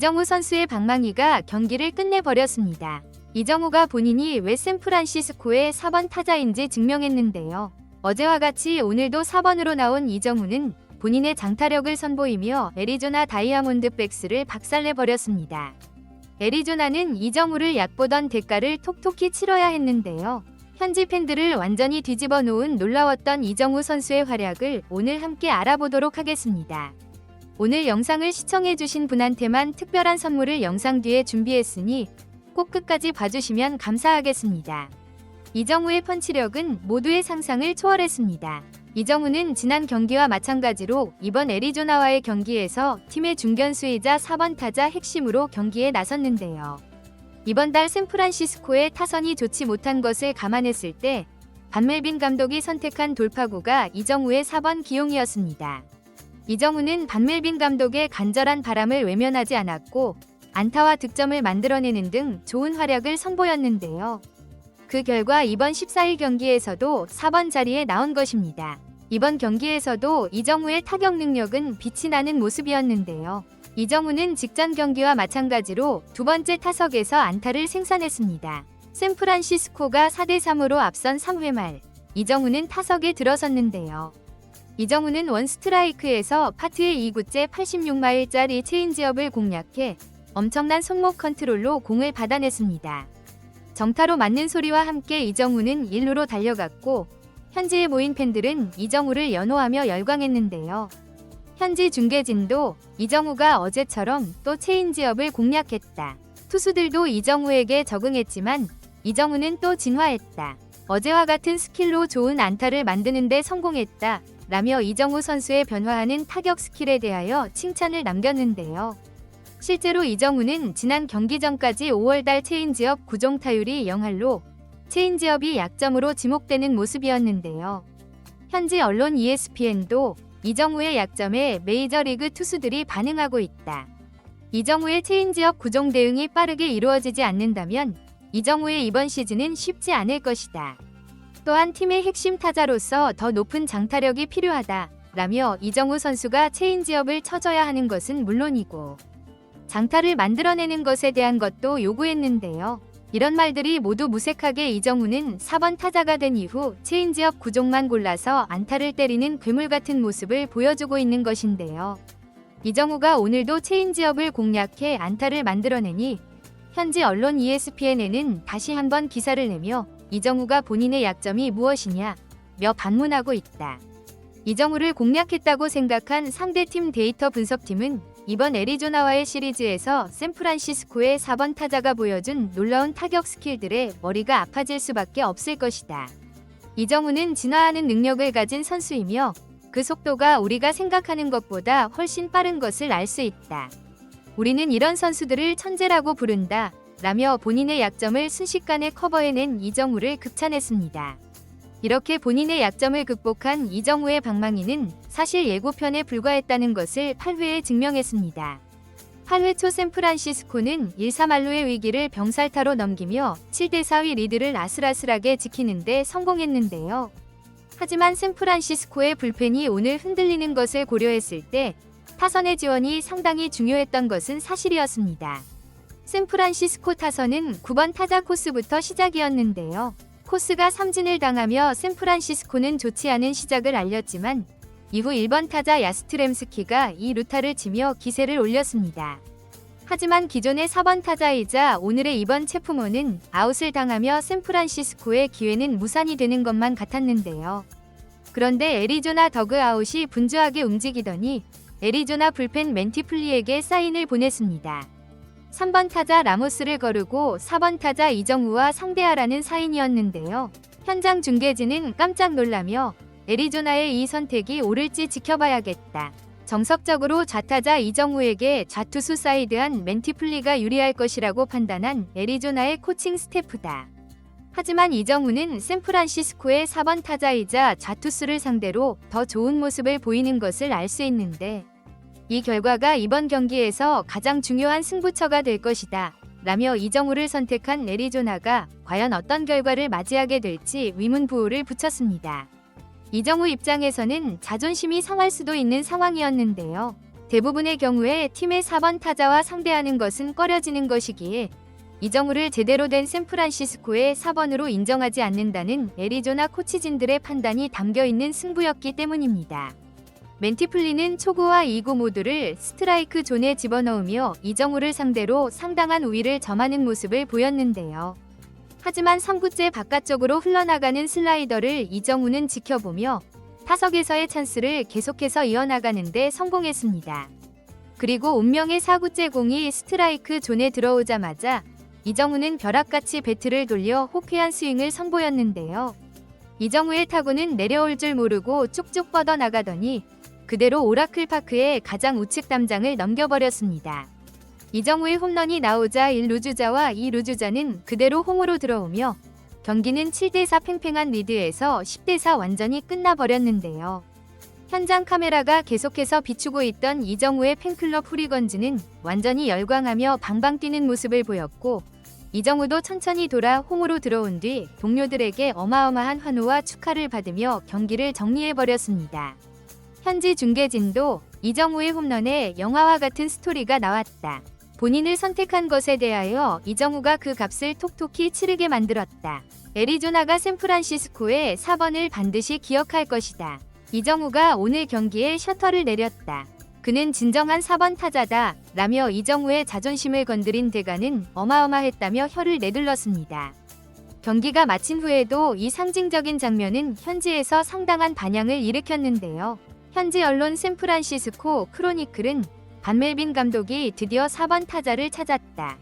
이정우 선수의 방망이가 경기를 끝내버렸습니다. 이정우가 본인이 왜 샌프란시스코의 4번 타자인지 증명했는데요. 어제와 같이 오늘도 4번으로 나온 이정우는 본인의 장타력을 선보이며 애리조나 다이아몬드백스를 박살내버렸습니다. 애리조나는 이정우를 얕보던 대가를 톡톡히 치러야 했는데요. 현지 팬들을 완전히 뒤집어 놓은 놀라웠던 이정우 선수의 활약을 오늘 함께 알아보도록 하겠습니다. 오늘 영상을 시청해주신 분한테만 특별한 선물을 영상 뒤에 준비했으니 꼭 끝까지 봐주시면 감사하겠습니다. 이정우의 펀치력은 모두의 상상을 초월했습니다. 이정우는 지난 경기와 마찬가지로 이번 애리조나와의 경기에서 팀의 중견수이자 4번 타자 핵심으로 경기에 나섰는데요. 이번 달 샌프란시스코의 타선이 좋지 못한 것을 감안했을 때 반멜빈 감독이 선택한 돌파구가 이정우의 4번 기용이었습니다. 이정우는 반멜빈 감독의 간절한 바람을 외면하지 않았고 안타와 득점을 만들어내는 등 좋은 활약을 선보였는데요. 그 결과 이번 14일 경기에서도 4번 자리에 나온 것입니다. 이번 경기에서도 이정우의 타격 능력은 빛이 나는 모습이었는데요. 이정우는 직전 경기와 마찬가지로 두 번째 타석에서 안타를 생산했습니다. 샌프란시스코가 4대3으로 앞선 3회 말 이정우는 타석에 들어섰는데요. 이정우는 원스트라이크에서 파트의 2구째 86마일짜리 체인지업을 공략해 엄청난 손목 컨트롤로 공을 받아냈습니다. 정타로 맞는 소리와 함께 이정우는 1루로 달려갔고 현지에 모인 팬들은 이정우를 연호하며 열광했는데요. 현지 중계진도 이정우가 어제처럼 또 체인지업을 공략했다. 투수들도 이정우에게 적응했지만 이정우는 또 진화했다. 어제와 같은 스킬로 좋은 안타를 만드는 데 성공했다. 라며 이정우 선수의 변화하는 타격 스킬에 대하여 칭찬을 남겼는데요. 실제로 이정우는 지난 경기 전까지 5월달 체인지업 구종 타율이 0할로 체인지업이 약점으로 지목되는 모습이었는데요. 현지 언론 ESPN도 이정우의 약점에 메이저리그 투수들이 반응하고 있다. 이정우의 체인지업 구종 대응이 빠르게 이루어지지 않는다면 이정우의 이번 시즌은 쉽지 않을 것이다. 또한 팀의 핵심 타자로서 더 높은 장타력이 필요하다. 라며 이정우 선수가 체인지업을 쳐줘야 하는 것은 물론이고 장타를 만들어내는 것에 대한 것도 요구했는데요. 이런 말들이 모두 무색하게 이정우는 4번 타자가 된 이후 체인지업 구종만 골라서 안타를 때리는 괴물 같은 모습을 보여주고 있는 것인데요. 이정우가 오늘도 체인지업을 공략해 안타를 만들어내니 현지 언론 ESPN에는 다시 한번 기사를 내며 이정우가 본인의 약점이 무엇이냐 며 반문하고 있다. 이정우를 공략했다고 생각한 상대팀 데이터 분석팀은 이번 애리조나와의 시리즈에서 샌프란시스코의 4번 타자가 보여준 놀라운 타격 스킬들에 머리가 아파질 수밖에 없을 것이다. 이정우는 진화하는 능력을 가진 선수이며 그 속도가 우리가 생각하는 것보다 훨씬 빠른 것을 알 수 있다. 우리는 이런 선수들을 천재라고 부른다. 라며 본인의 약점을 순식간에 커버해낸 이정우를 극찬했습니다. 이렇게 본인의 약점을 극복한 이정우의 방망이는 사실 예고편에 불과했다는 것을 8회에 증명했습니다. 8회 초 샌프란시스코는 1-3할루의 위기를 병살타로 넘기며 7대4위 리드를 아슬아슬하게 지키는 데 성공했는데요. 하지만 샌프란시스코의 불펜이 오늘 흔들리는 것을 고려했을 때 타선의 지원이 상당히 중요했던 것은 사실이었습니다. 샌프란시스코 타선은 9번 타자 코스부터 시작이었는데요. 코스가 삼진을 당하며 샌프란시스코는 좋지 않은 시작을 알렸지만 이후 1번 타자 야스트렘스키가 이 루타를 치며 기세를 올렸습니다. 하지만 기존의 4번 타자이자 오늘의 2번 체프모는 아웃을 당하며 샌프란시스코의 기회는 무산이 되는 것만 같았는데요. 그런데 애리조나 더그아웃이 분주하게 움직이더니 애리조나 불펜 멘티플리에게 사인을 보냈습니다. 3번 타자 라모스를 거르고 4번 타자 이정우와 상대하라는 사인이었는데요. 현장 중계진은 깜짝 놀라며 애리조나의 이 선택이 옳을지 지켜봐야겠다. 정석적으로 좌타자 이정우에게 좌투수 사이드한 멘티플리가 유리할 것이라고 판단한 애리조나의 코칭 스태프다. 하지만 이정우는 샌프란시스코의 4번 타자이자 좌투수를 상대로 더 좋은 모습을 보이는 것을 알 수 있는데 이 결과가 이번 경기에서 가장 중요한 승부처가 될 것이다. 라며 이정우를 선택한 애리조나가 과연 어떤 결과를 맞이하게 될지 위문부호를 붙였습니다. 이정우 입장에서는 자존심이 상할 수도 있는 상황이었는데요. 대부분의 경우에 팀의 4번 타자와 상대하는 것은 꺼려지는 것이기에 이정우를 제대로 된 샌프란시스코의 4번으로 인정하지 않는다는 애리조나 코치진들의 판단이 담겨있는 승부였기 때문입니다. 맨티플리는 초구와 2구 모두를 스트라이크 존에 집어넣으며 이정우를 상대로 상당한 우위를 점하는 모습을 보였는데요. 하지만 3구째 바깥쪽으로 흘러나가는 슬라이더를 이정우는 지켜보며 타석에서의 찬스를 계속해서 이어나가는 데 성공했습니다. 그리고 운명의 4구째 공이 스트라이크 존에 들어오자마자 이정우는 벼락같이 배트를 돌려 호쾌한 스윙을 선보였는데요. 이정우의 타구는 내려올 줄 모르고 쭉쭉 뻗어나가더니 그대로 오라클 파크의 가장 우측 담장을 넘겨버렸습니다. 이정우의 홈런이 나오자 1루주자와 2루주자는 그대로 홈으로 들어오며 경기는 7대4 팽팽한 리드에서 10대4 완전히 끝나버렸는데요. 현장 카메라가 계속해서 비추고 있던 이정우의 팬클럽 후리건즈는 완전히 열광하며 방방 뛰는 모습을 보였고 이정우도 천천히 돌아 홈으로 들어온 뒤 동료들에게 어마어마한 환호와 축하를 받으며 경기를 정리해버렸습니다. 현지 중계진도 이정우의 홈런에 영화와 같은 스토리가 나왔다. 본인을 선택한 것에 대하여 이정우가 그 값을 톡톡히 치르게 만들었다. 애리조나가 샌프란시스코의 4번을 반드시 기억할 것이다. 이정우가 오늘 경기에 셔터를 내렸다. 그는 진정한 4번 타자다. 라며 이정우의 자존심을 건드린 대가는 어마어마했다며 혀를 내둘렀습니다. 경기가 마친 후에도 이 상징적인 장면은 현지에서 상당한 반향을 일으켰는데요. 현지 언론 샌프란시스코 크로니클은 반멜빈 감독이 드디어 4번 타자를 찾았다.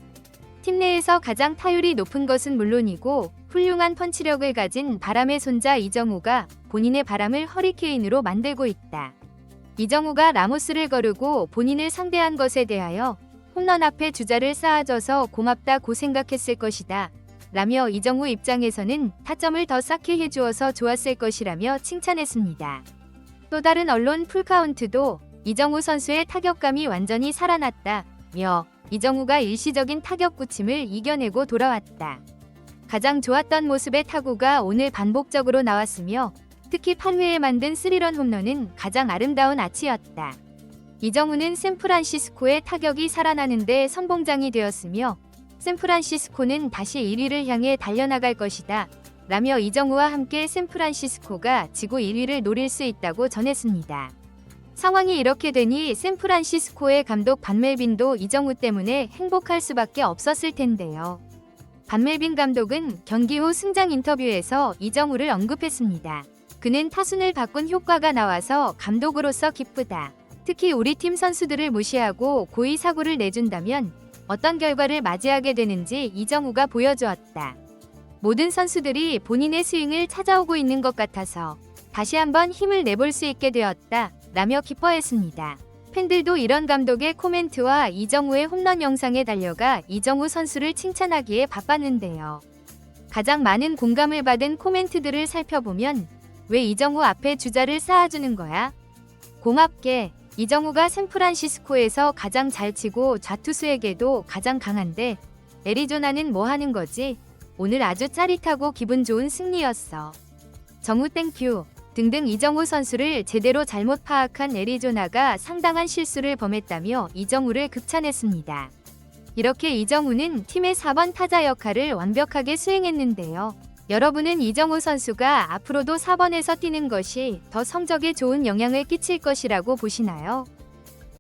팀 내에서 가장 타율이 높은 것은 물론이고 훌륭한 펀치력을 가진 바람의 손자 이정우가 본인의 바람을 허리케인으로 만들고 있다. 이정우가 라모스를 거르고 본인을 상대한 것에 대하여 홈런 앞에 주자를 쌓아줘서 고맙다고 생각했을 것이다. 라며 이정우 입장에서는 타점을 더 쌓게 해주어서 좋았을 것이라며 칭찬했습니다. 또 다른 언론 풀카운트도 이정우 선수의 타격감이 완전히 살아났다며 이정우가 일시적인 타격 구침을 이겨내고 돌아왔다. 가장 좋았던 모습의 타구가 오늘 반복적으로 나왔으며 특히 8회에 만든 3런 홈런은 가장 아름다운 아치였다. 이정우는 샌프란시스코의 타격이 살아나는데 선봉장이 되었으며 샌프란시스코는 다시 1위를 향해 달려나갈 것이다. 라며 이정우와 함께 샌프란시스코가 지구 1위를 노릴 수 있다고 전했습니다. 상황이 이렇게 되니 샌프란시스코의 감독 반멜빈도 이정우 때문에 행복할 수밖에 없었을 텐데요. 반멜빈 감독은 경기 후 승장 인터뷰에서 이정우를 언급했습니다. 그는 타순을 바꾼 효과가 나와서 감독으로서 기쁘다. 특히 우리 팀 선수들을 무시하고 고의 사구를 내준다면 어떤 결과를 맞이하게 되는지 이정우가 보여주었다. 모든 선수들이 본인의 스윙을 찾아오고 있는 것 같아서 다시 한번 힘을 내볼 수 있게 되었다. 라며 기뻐했습니다. 팬들도 이런 감독의 코멘트와 이정우의 홈런 영상에 달려가 이정우 선수를 칭찬하기에 바빴는데요. 가장 많은 공감을 받은 코멘트들을 살펴보면 왜 이정우 앞에 주자를 쌓아주는 거야? 고맙게. 이정우가 샌프란시스코에서 가장 잘 치고 좌투수에게도 가장 강한데 애리조나는 뭐 하는 거지? 오늘 아주 짜릿하고 기분 좋은 승리였어. 정우 땡큐. 등등 이정우 선수를 제대로 잘못 파악한 애리조나가 상당한 실수를 범했다며 이정우를 극찬했습니다. 이렇게 이정우는 팀의 4번 타자 역할을 완벽하게 수행했는데요. 여러분은 이정우 선수가 앞으로도 4번에서 뛰는 것이 더 성적에 좋은 영향을 끼칠 것이라고 보시나요?